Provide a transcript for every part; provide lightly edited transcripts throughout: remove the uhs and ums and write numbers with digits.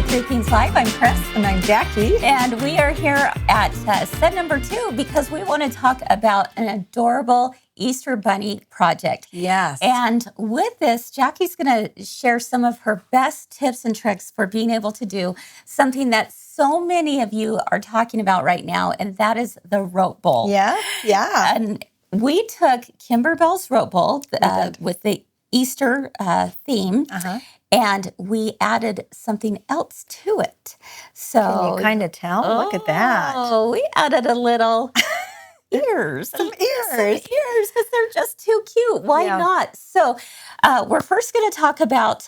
to 3 Things Live. I'm Kris. And I'm Jacki. And we are here at set number 2 because we want to talk about an adorable Easter Bunny project. Yes. And with this, Jacki's going to share some of her best tips and tricks for being able to do something that so many of you are talking about right now, and that is the rope bowl. Yeah. And we took Kimberbell's rope bowl with the Easter theme, and we added something else to it. So Can you kind of tell? Look at that. Oh, we added a little ears. Some ears. Because they're just too cute. Why not? So we're first going to talk about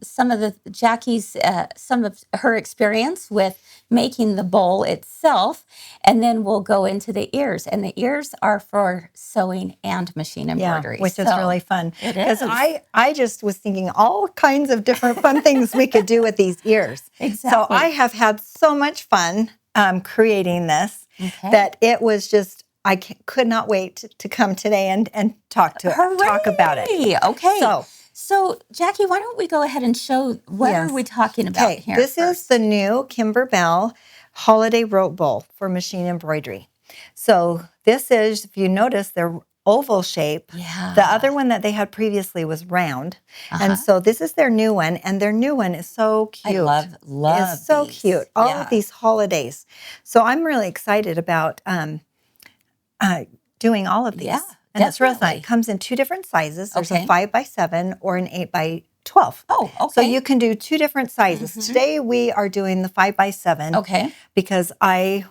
some of her experience with making the bowl itself, and then we'll go into the ears. And the ears are for sewing and machine embroidery. Yeah, which is really fun. It is. Because I just was thinking all kinds of different fun things we could do with these ears. Exactly. So I have had so much fun creating this that it was just, I could not wait to come today and talk about it. Okay. So, Jacki, why don't we go ahead and show what are we talking about here? This is the new Kimberbell Holiday Rope Bowl for machine embroidery. So this is, if you notice, they're oval shape. Yeah. The other one that they had previously was round. And so this is their new one, and their new one is so cute. I love It's so these. cute. All of these holidays. So I'm really excited about doing all of these. Yeah. And it's really fun. It comes in 2 different sizes. There's a 5x7 or an 8x12. Oh, okay. So you can do 2 different sizes. Today we are doing the 5x7. Okay. Because I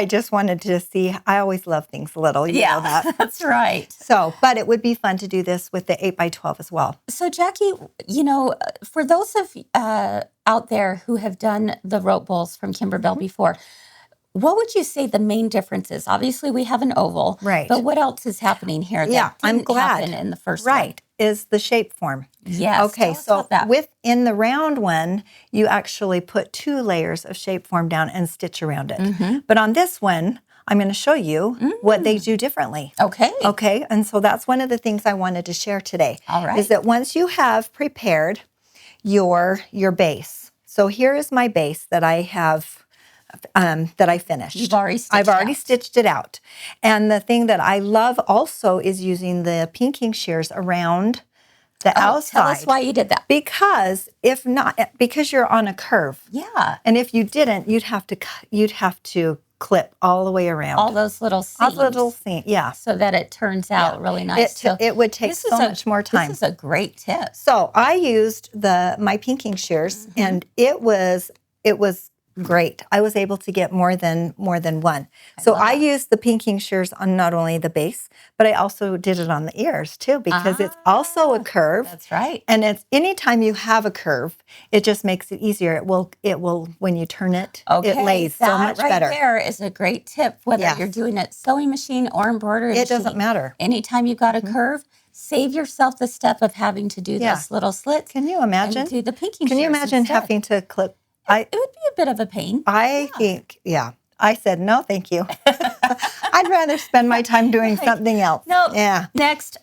just wanted to see. I always love things little. You know that. That's right. So, but it would be fun to do this with the 8x12 as well. So, Jacki, for those of out there who have done the rope bowls from Kimberbell before, what would you say the main difference is? Obviously, we have an oval, right? But what else is happening here? That I'm glad. Happen in the first one? Is the shape form. Yes. Okay, so within the round one, you actually put 2 layers of shape form down and stitch around it. But on this one, I'm going to show you what they do differently. Okay, and so that's one of the things I wanted to share today. All right. Is that once you have prepared your base. So here is my base that I have. That I finished. I've already stitched it out. And the thing that I love also is using the pinking shears around the outside. Tell us why you did that. Because because you're on a curve. Yeah. And if you didn't, you'd have to clip all the way around. All those little seams. Yeah. So that it turns out really nice. It would take so much more time. This is a great tip. So I used my pinking shears, and it was great. I was able to get more than one. So I used the pinking shears on not only the base, but I also did it on the ears too, because it's also a curve. That's right. And it's anytime you have a curve, it just makes it easier. It will when you turn it, it lays so much better. That right there is a great tip, whether you're doing it sewing machine or embroidery machine. It doesn't matter. Anytime you've got a curve, save yourself the step of having to do those little slits. Can you imagine? And do the pinking Can you shears imagine instead. having to clip? It would be a bit of a pain. I think, I said, no, thank you. I'd rather spend my time doing something else. No. Yeah. Next.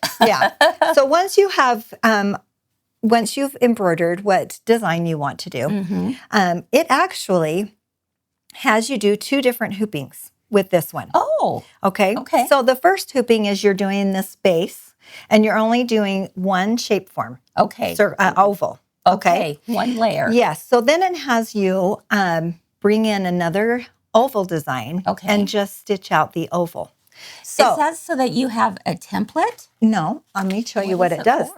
So once you've embroidered what design you want to do, it actually has you do 2 different hoopings with this one. Oh. Okay. So the first hooping is you're doing this base, and you're only doing 1 shape form. Okay. Oval. Okay. 1 layer. Yes. So then it has you bring in another oval design and just stitch out the oval. So is that so that you have a template? No. Let me show you what it does.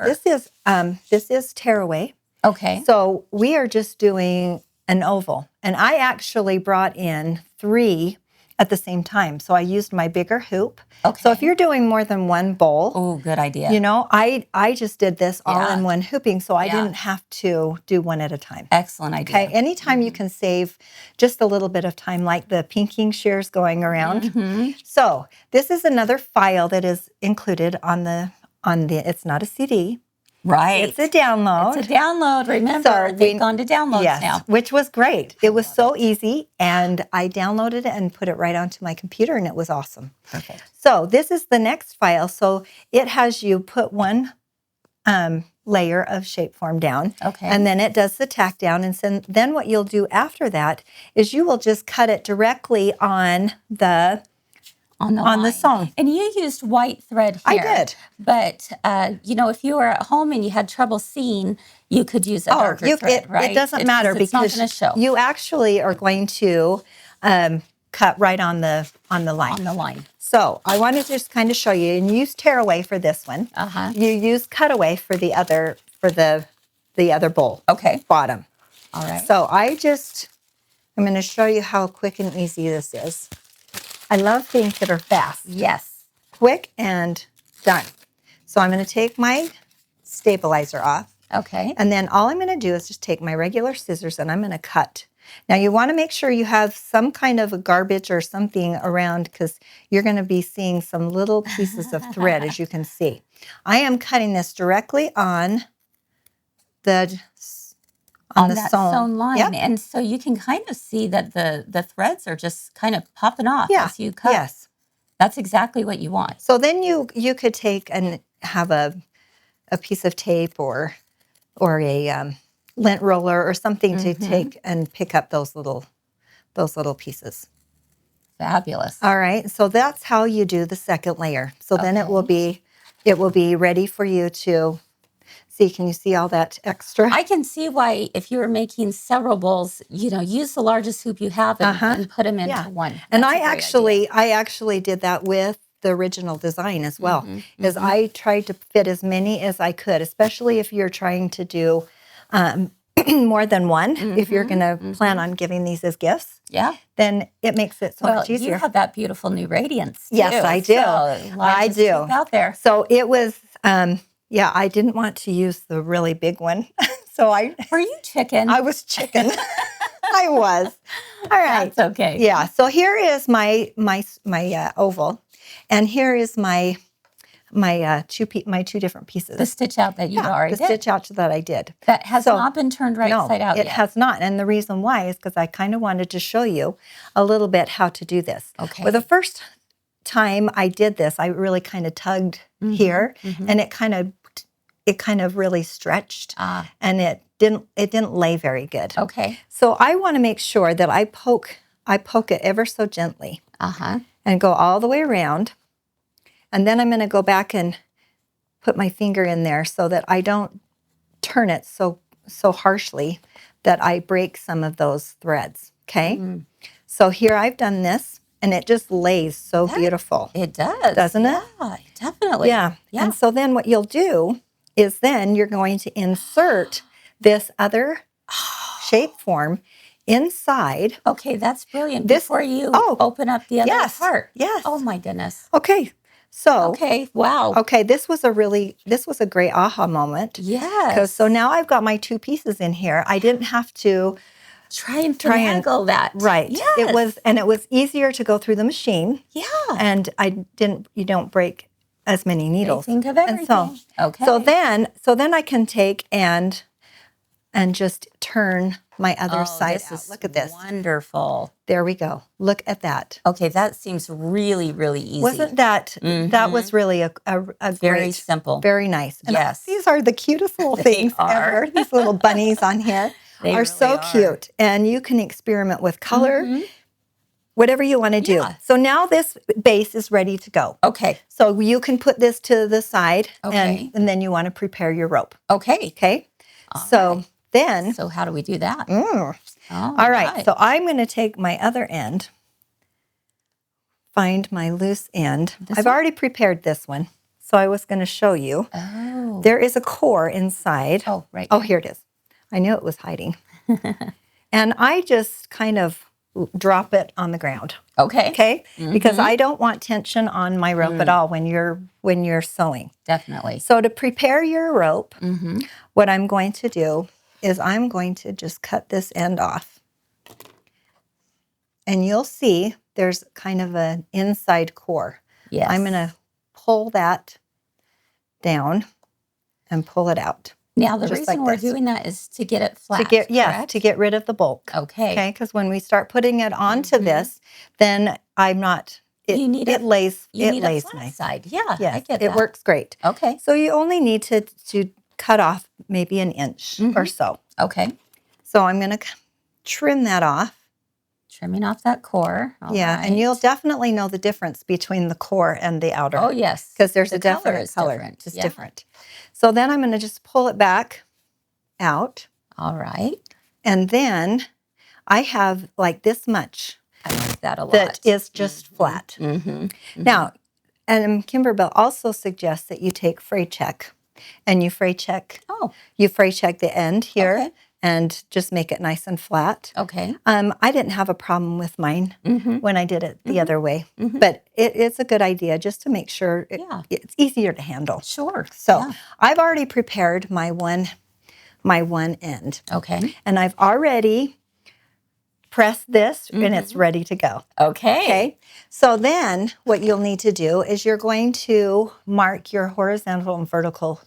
This is tearaway. Okay. So we are just doing an oval. And I actually brought in 3 at the same time. So I used my bigger hoop. Okay. So if you're doing more than 1 bowl. Oh, good idea. I just did this all in 1 hooping, so I didn't have to do 1 at a time. Excellent idea. Okay. Anytime you can save just a little bit of time, like the pinking shears going around. So this is another file that is included on the, it's not a CD. Right. It's a download. It's a download. Remember, they've gone to downloads now. Which was great. It was so easy, and I downloaded it and put it right onto my computer, and it was awesome. Perfect. So this is the next file. So it has you put one layer of shape form down. Okay. And then it does the tack down. And then what you'll do after that is you will just cut it directly on the sewn. And you used white thread here. I did. But, you know, if you were at home and you had trouble seeing, you could use a darker thread, right? It doesn't matter it's not because gonna show. you actually are going to cut right on the line. On the line. So I want to just kind of show you, and use tearaway for this one. You use cutaway for the other bowl. Okay. Bottom. All right. So I'm going to show you how quick and easy this is. I love things that are fast. Yes. Quick and done. So I'm going to take my stabilizer off. Okay. And then all I'm going to do is just take my regular scissors and I'm going to cut. Now you want to make sure you have some kind of a garbage or something around because you're going to be seeing some little pieces of thread, as you can see. I am cutting this directly on the sewn line. Yep. And so you can kind of see that the threads are just kind of popping off as you cut. Yes. That's exactly what you want. So then you could take and have a piece of tape or a lint roller or something to take and pick up those little pieces. Fabulous. All right. So that's how you do the second layer. So then it will be ready for you to see. Can you see all that extra? I can see why if you were making several bowls, you know, use the largest hoop you have and put them into one. And I actually did that with the original design as well, because I tried to fit as many as I could, especially if you're trying to do more than one. If you're going to plan on giving these as gifts, then it makes it so much easier. You have that beautiful new radiance too. Yes, I do. So I do. Out there. So it was, I didn't want to use the really big one. Were you chicken? I was chicken. I was. All right. That's okay. Yeah. So here is my oval, and here is my two different pieces. The stitch out that you already did. The stitch out that I did. That has not been turned right side out yet. It has not. And the reason why is because I kind of wanted to show you a little bit how to do this. Okay. Well, the first time I did this, I really kind of tugged here, and it kind of really stretched, and it didn't lay very good. Okay. So I want to make sure that I poke it ever so gently, and go all the way around. And then I'm going to go back and put my finger in there so that I don't turn it so harshly that I break some of those threads, okay? So here I've done this, and it just lays so beautiful. It does. Doesn't it? Yeah, definitely. Yeah. And so then what you'll do is then you're going to insert this other shape form inside. Okay, that's brilliant. Before you open up the other part. Yes. Oh my goodness. Okay. So okay, wow. Okay, this was a great aha moment. Yes. So now I've got my two pieces in here. I didn't have to try and finagle that. Right. Yes. It was easier to go through the machine. Yeah. And you don't break as many needles. Think of everything. So then I can take and just turn my other side out. Look at this. Wonderful. There we go. Look at that. Okay, that seems really, really easy. Wasn't that? That was really a very great, simple, very nice. And yes, these are the cutest little things ever. These little bunnies on here are really so cute, and you can experiment with color. Whatever you want to do. So now this base is ready to go. Okay. So you can put this to the side, and then you want to prepare your rope. Okay. Okay. So how do we do that? All right. So I'm going to take my other end, find my loose end. I've already prepared this one, so I was going to show you. Oh. There is a core inside. Oh, right. Oh, here it is. I knew it was hiding. And I just kind of drop it on the ground. Okay. Okay? Because I don't want tension on my rope at all when you're sewing. Definitely. So to prepare your rope, what I'm going to do is I'm going to just cut this end off. And you'll see there's kind of an inside core. Yes. I'm going to pull that down and pull it out. Now, the reason we're doing that is to get it flat, to get rid of the bulk. Okay. Okay, because when we start putting it onto this, then I'm not You need it lays a flat nice. side. Yeah, I Yes, get it that. works great. Okay. So you only need to cut off maybe an inch or so. Okay. So I'm going to trim that off. Trimming off that core. All yeah, right. and you'll definitely know the difference between the core and the outer. Oh, yes. Because there's The a definite color. different. It's Yeah. different. So then I'm going to just pull it back out. All right. And then I have like this much. I like that a lot. That is just flat. Now, and Kimberbell also suggests that you take fray check and you fray check. Oh. You fray check the end here. Okay. And just make it nice and flat. Okay. I didn't have a problem with mine when I did it the other way, but it's a good idea just to make sure it's easier to handle. Sure. So I've already prepared my one end. Okay. And I've already pressed this and it's ready to go. Okay. Okay. So then what you'll need to do is you're going to mark your horizontal and vertical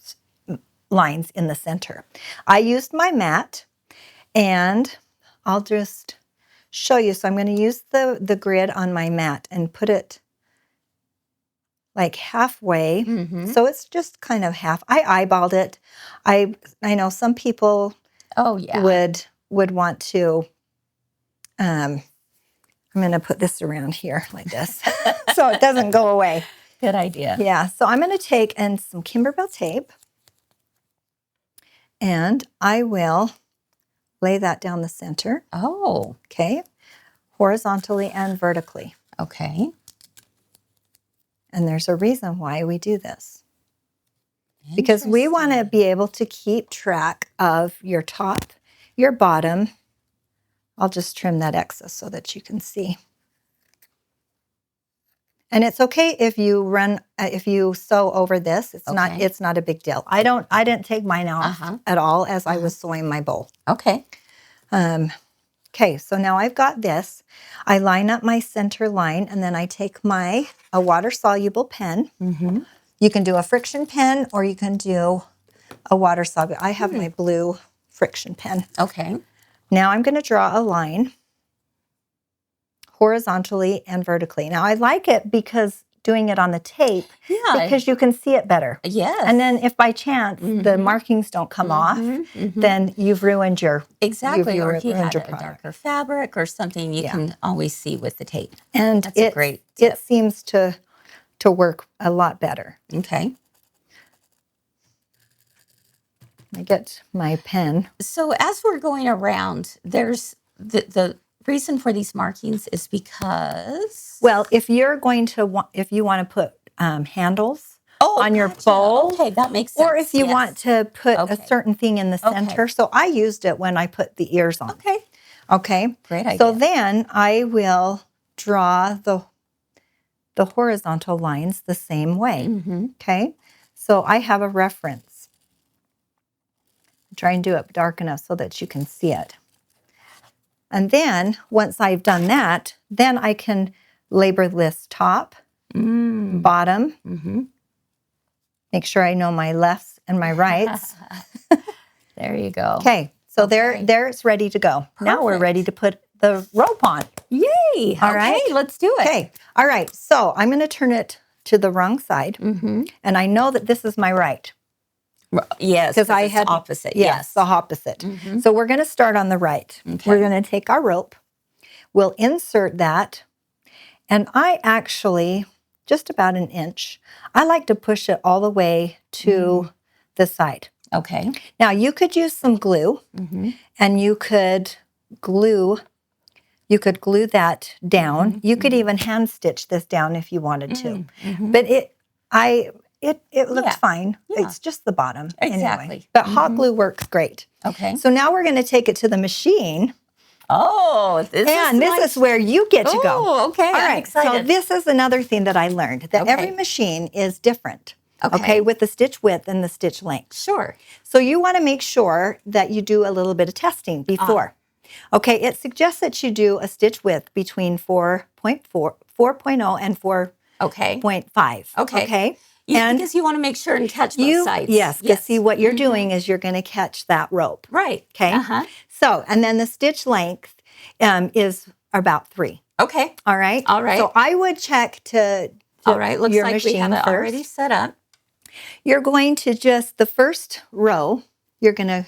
lines in the center. I used my mat and I'll just show you. So I'm going to use the grid on my mat and put it like halfway. So it's just kind of half. I eyeballed it. I know some people would want to I'm going to put this around here like this so it doesn't go away. Good idea. Yeah. So I'm going to take some Kimberbell tape. And I will lay that down the center. Oh. Okay. Horizontally and vertically. Okay. And there's a reason why we do this. Because we want to be able to keep track of your top, your bottom. I'll just trim that excess so that you can see. And it's okay if you sew over this. It's not a big deal. I didn't take mine off at all as I was sewing my bowl. Okay. Okay, so now I've got this. I line up my center line and then I take a water-soluble pen. You can do a friction pen or you can do a water-soluble. I have my blue friction pen. Okay. Now I'm going to draw a line horizontally and vertically. Now I like it because doing it on the tape, because you can see it better. Yes. And then if by chance the markings don't come off, then you've ruined your exactly. Or if you ruined had your a product. darker fabric or something, you can always see with the tape. And that's a great tip. It seems to work a lot better. Okay. I get my pen. So as we're going around, there's the reason for these markings is because... Well, if you want to put handles on your bowl. Okay, that makes sense. Or if you want to put a certain thing in the center. So I used it when I put the ears on. Okay. Okay. Great idea. So then I will draw the horizontal lines the same way. Okay. So I have a reference. Try and do it dark enough so that you can see it. And then once I've done that, then I can label this top, bottom. Make sure I know my lefts and my rights. There you go. Okay, so there it's ready to go. Perfect. Now we're ready to put the rope on. Yay! All right, let's do it. Okay, all right. So I'm going to turn it to the wrong side, and I know that this is my right. Yes, because I had opposite. Yes, the opposite. So we're going to start on the right. Okay. We're going to take our rope. We'll insert that, and I actually just about an inch. I like to push it all the way to the side. Okay. Now you could use some glue, and you could glue that down. You could even hand stitch this down if you wanted to. But it looked fine. Yeah. It's just the bottom. Exactly. Anyway. But hot glue works great. Okay. So now we're going to take it to the machine. Oh, this is where you get to go. Oh, okay. All right. I'm excited. So this is another thing that I learned, that every machine is different. Okay, with the stitch width and the stitch length. Sure. So you want to make sure that you do a little bit of testing before. Okay, it suggests that you do a stitch width between 4.0 and 4.5. Okay. Because you want to make sure and catch those sides. Yes, because see what you're doing is you're going to catch that rope. Right. Okay. So, and then the stitch length is about 3. Okay. All right. All right. So I would check to All right. Looks your like we have machine it first. already set up. You're going to just, the first row, you're going to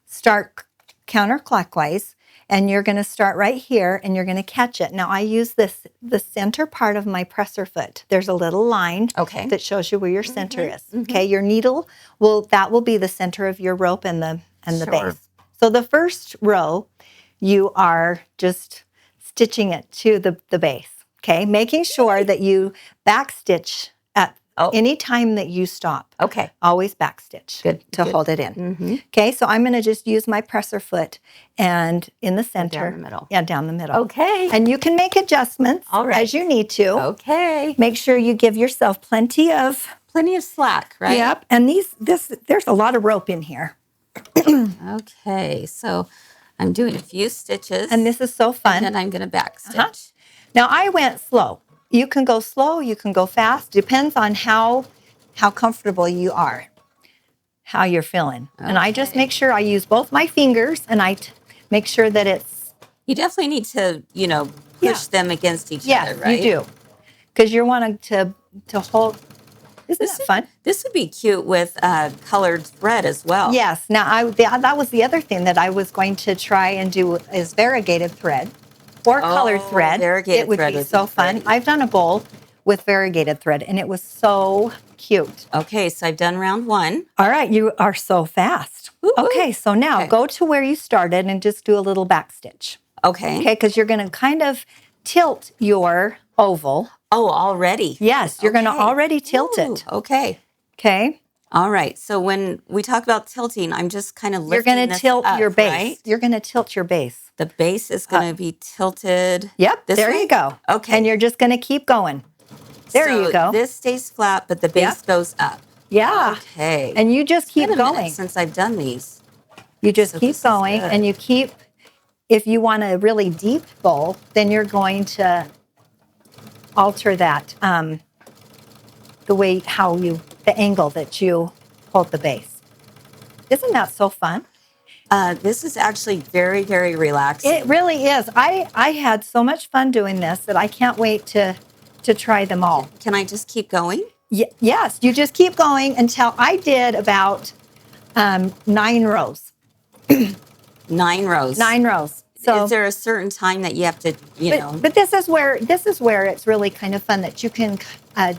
start counterclockwise, and you're going to start right here, and you're going to catch it. Now, I use the center part of my presser foot. There's a little line that shows you where your center is. Okay, your needle that will be the center of your rope and the base. So the first row, you are just stitching it to the base. Okay, making sure that you backstitch at any time that you stop. Okay. Always backstitch to hold it in. Okay, so I'm going to just use my presser foot and in the center. Down the middle. Yeah, down the middle. Okay. And you can make adjustments as you need to. Okay. Make sure you give yourself plenty of slack, right? Yep. And there's a lot of rope in here. Okay, so I'm doing a few stitches. And this is so fun. And then I'm going to backstitch. Now I went slow. You can go slow, you can go fast. Depends on how comfortable you are, how you're feeling. Okay. And I just make sure I use both my fingers, and I make sure that it's... You definitely need to, push them against each other, right? Yeah, you do. Because you're wanting to hold... Isn't that fun? This would be cute with colored thread as well. Yes. Now, that was the other thing that I was going to try and do is variegated thread. Or colored thread. It would be so fun. I've done a bowl with variegated thread, and it was so cute. Okay, so I've done round one. All right, you are so fast. Ooh, okay, so now go to where you started and just do a little back stitch. Okay. Okay, because you're going to kind of tilt your oval. Oh, already? Yes, you're going to already tilt it. Okay. Okay. All right, so when we talk about tilting, I'm just kind of lifting You're going to tilt your base. Right? You're going to tilt your base. The base is going to be tilted. Yep, there you go. Okay. And you're just going to keep going. There you go. This stays flat, but the base goes up. Yeah. Okay. And you just keep going. going. Since I've done these. You just keep going, and you keep, if you want a really deep bowl, then you're going to alter that, the way, the angle that you hold the base. Isn't that so fun? This is actually very, very relaxing. It really is. I had so much fun doing this that I can't wait to try them all. Can I just keep going? Yes, you just keep going until I did about 9 rows. 9 rows. 9 rows. So is there a certain time that you have to, know? But this is where it's really kind of fun that you can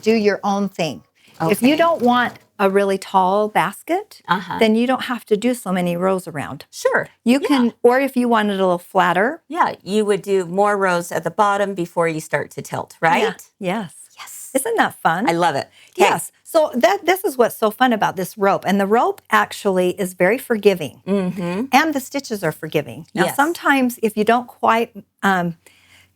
do your own thing. Okay. If you don't want a really tall basket, then you don't have to do so many rows around. Sure. You can, or if you want it a little flatter. Yeah, you would do more rows at the bottom before you start to tilt, right? Yeah. Yes. Isn't that fun? I love it. Yes. So this is what's so fun about this rope. And the rope actually is very forgiving. Mm-hmm. And the stitches are forgiving. Now, sometimes if you don't quite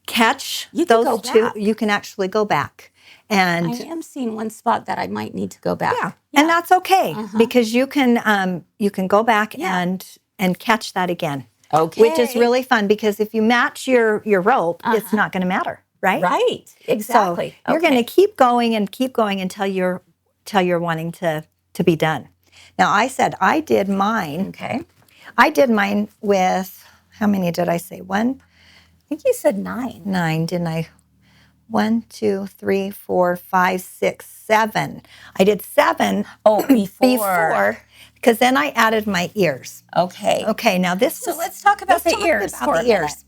catch those two, you can actually go back. And I am seeing one spot that I might need to go back. Yeah. And that's okay because you can go back and catch that again. Okay. Which is really fun because if you match your rope, it's not going to matter, right? Right. Exactly. So you're going to keep going until you're wanting to be done. Now I said I did mine. Okay. I did mine with, how many did I say? 1? I think you said 9. 9, didn't I? 1, 2, 3, 4, 5, 6, 7. I did 7. Oh, before. Because then I added my ears. Okay. Okay. Now So let's talk about the ears.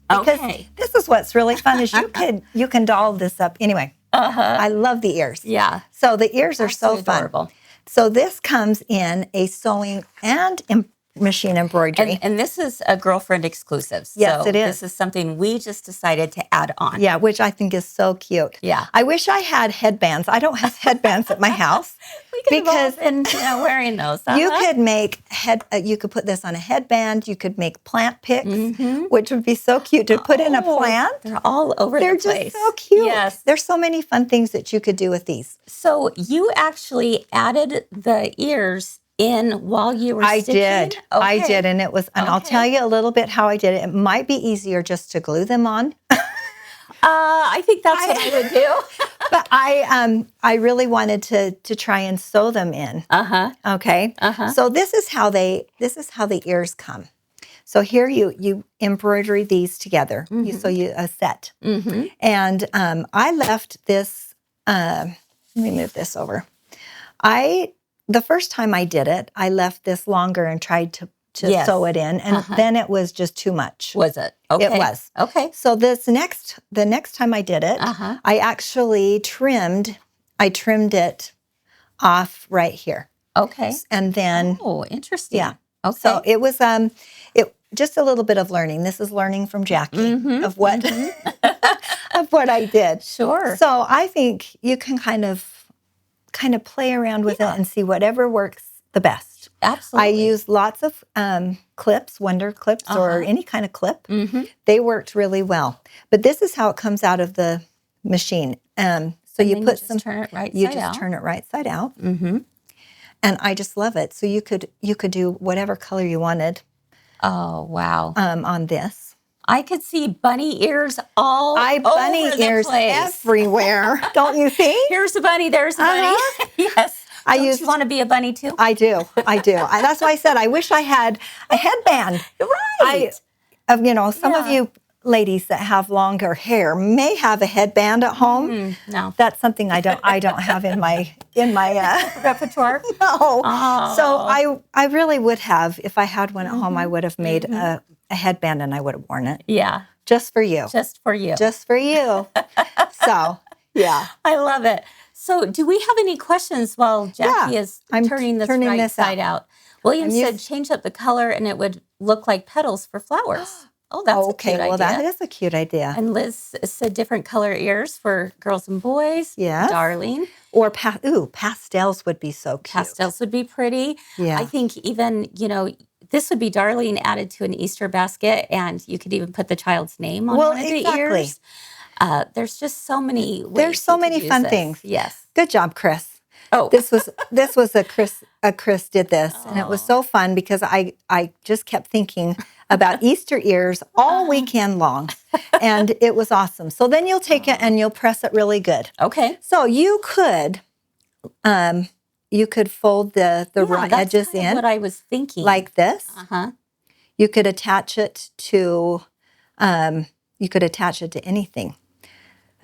Because this is what's really fun is you can doll this up. Anyway, I love the ears. Yeah. So the ears are so adorable. Fun. So this comes in a sewing and machine embroidery. And this is a girlfriend exclusive. Yes, it is. This is something we just decided to add on. Yeah, which I think is so cute. Yeah. I wish I had headbands. I don't have headbands at my house. Because wearing those. You could make you could put this on a headband. You could make plant picks, which would be so cute to put in a plant. They're all over the place. They're just so cute. Yes. There's so many fun things that you could do with these. So you actually added the ears in while you were stitching? Okay. I did, and it was, and I'll tell you a little bit how I did it. It might be easier just to glue them on. I think that's what I would do. But I really wanted to try and sew them in. Okay. So this is how the ears come. So here you embroidery these together. So you a set. And I left this, let me move this over. The first time I did it, I left this longer and tried to sew it in, and then it was just too much. Was it? Okay. It was. Okay. So the next time I did it, I actually trimmed it off right here. Okay. And then interesting. Yeah. Okay. So it was it just a little bit of learning. This is learning from Jacki of what of what I did. Sure. So I think you can kind of play around with it and see whatever works the best. Absolutely. I used lots of clips, Wonder clips, or any kind of clip. They worked really well. But this is how it comes out of the machine. So you put some. Turn it right you side just out. turn it right side out. And I just love it. So you could do whatever color you wanted. Oh wow! On this, I could see bunny ears all bunny over the ears place. everywhere. Don't you think? Here's a bunny. There's a bunny. Yes. Don't you want to be a bunny too? I do. That's why I said I wish I had a headband. Right. Some of you ladies that have longer hair may have a headband at home. No, that's something I don't have in my repertoire. No. Oh. So I really would have, if I had one at home, I would have made a headband and I would have worn it. Yeah. Just for you. Just for you. Just for you. So, yeah. I love it. So do we have any questions while Jacki is turning this side out? William said change up the color and it would look like petals for flowers. Oh, that's a cute idea. Well, that is a cute idea. And Liz said different color ears for girls and boys. Yes. Darling. Or pastels would be so cute. Pastels would be pretty. Yeah. I think even, this would be darling added to an Easter basket, and you could even put the child's name on one of the ears. There's just so many ways. There's so many fun things. Yes. Good job, Kris. Oh, this was a Kris did this, and it was so fun because I just kept thinking about Easter ears all weekend long, and it was awesome. So then you'll take it and you'll press it really good. Okay. So you could fold the raw edges in. What I was thinking, like this. You could attach it to anything.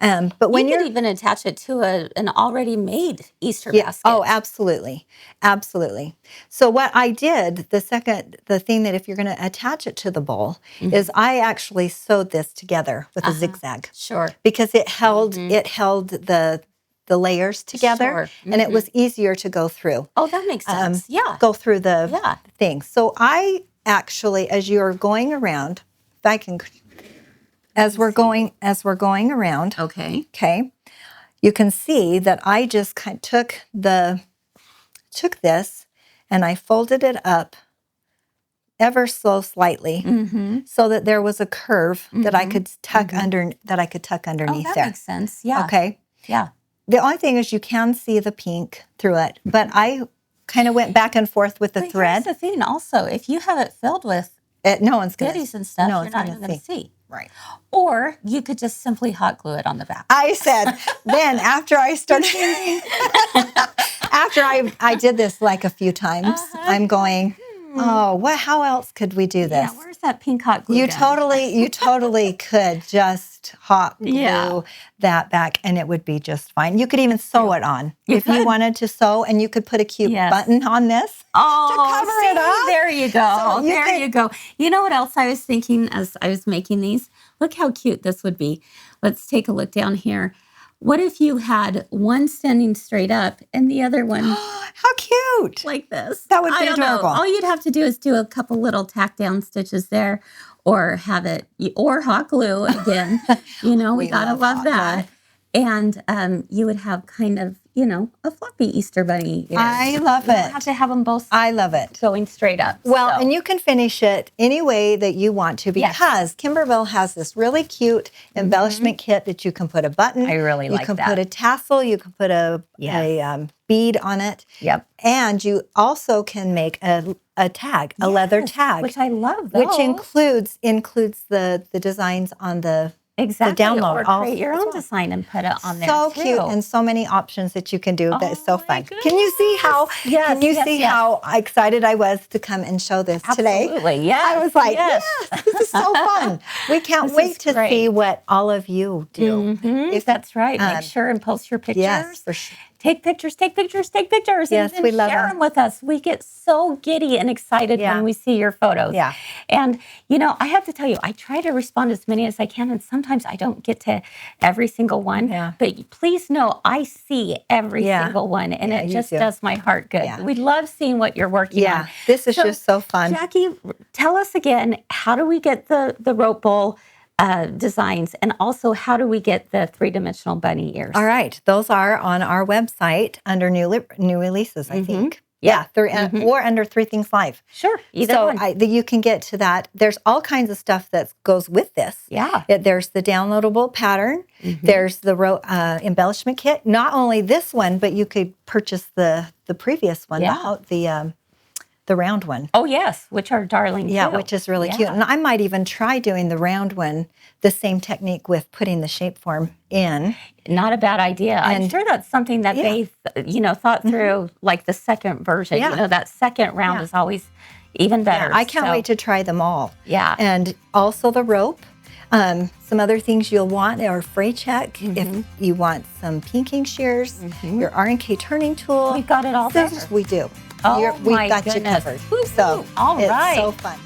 But when you could even attach it to an already made Easter basket. Oh, absolutely. Absolutely. So what I did, the thing that if you're going to attach it to the bowl is I actually sewed this together with a zigzag. Sure. Because it held the layers together and it was easier to go through. Oh, that makes sense. Go through the thing. So I actually, as you're going around, if I can... As we're going around, okay, you can see that I just kind of took this and I folded it up ever so slightly, so that there was a curve that I could tuck underneath that there. Makes sense. Yeah. Okay. Yeah. The only thing is you can see the pink through it, but I kind of went back and forth with the thread. Here's the thing, also, if you have it filled with no one's going goodies and stuff, no you're not even going to see. Right. Or you could just simply hot glue it on the back. I said, then after I started, after I did this like a few times, I'm going, how else could we do this? Yeah, where's that pink hot glue? You totally could just hot glue that back and it would be just fine. You could even sew it on if you wanted to sew, and you could put a cute button on this to cover it up. There you go. So you go. You know what else I was thinking as I was making these? Look how cute this would be. Let's take a look down here. What if you had one standing straight up and the other one how cute, like this? That would be adorable. All you'd have to do is do a couple little tack down stitches there, or have it, or hot glue again. We gotta love that. And you would have kind of, a floppy Easter bunny ear. I love it. You have to have them both. I love it. Going straight up. Well, and you can finish it any way that you want to, because Kimberbell has this really cute embellishment kit that you can put a button. I really like that. You can put a tassel. You can put a bead on it. Yep. And you also can make a tag, a leather tag, which I love. Those. Which includes the designs on the Exactly. download. Or all create your as own well. design and put it on there So too. cute, and so many options that you can do. That is so Oh, my fun. Can you see how? Yes, can you yes, see yes. how excited I was to come and show this today? Absolutely, yes. I was like, yes. this is so fun. We can't This wait is to great. see what all of you do. If that's right, make sure and post your pictures. Yes, for sure. Take pictures, take pictures, take pictures, Yes, and we then love share them. them with us. We get so giddy and excited Yeah. when we see your photos. Yeah. And, you know, I have to tell you, I try to respond as many as I can, and sometimes I don't get to every single one. Yeah. But please know I see every Yeah. single one, and Yeah, it you just do. does my heart good. Yeah. We love seeing what you're working on. Yeah, this is just so fun. Jackie, tell us again, how do we get the rope bowl designs, and also how do we get the 3-dimensional bunny ears? All right, those are on our website under new releases, I think. Yeah, or under 3 Things Live. Sure, either So one. you can get to that. There's all kinds of stuff that goes with this. Yeah. There's the downloadable pattern. There's the embellishment kit. Not only this one, but you could purchase the previous one, the round one. Oh, yes, which are darling Yeah, too. which is really cute. And I might even try doing the round one, the same technique with putting the shape form in. Not a bad idea. I'm And- sure that's something that they, thought through, like the second version. Yeah. You know, that second round is always even better. I can't wait to try them all. Yeah. And also the rope. Some other things you'll want are fray check. If you want some pinking shears, your R&K turning tool. We've got it all there. We do. Oh, We've my got goodness. you covered. Woo, So woo. All it's right. so fun.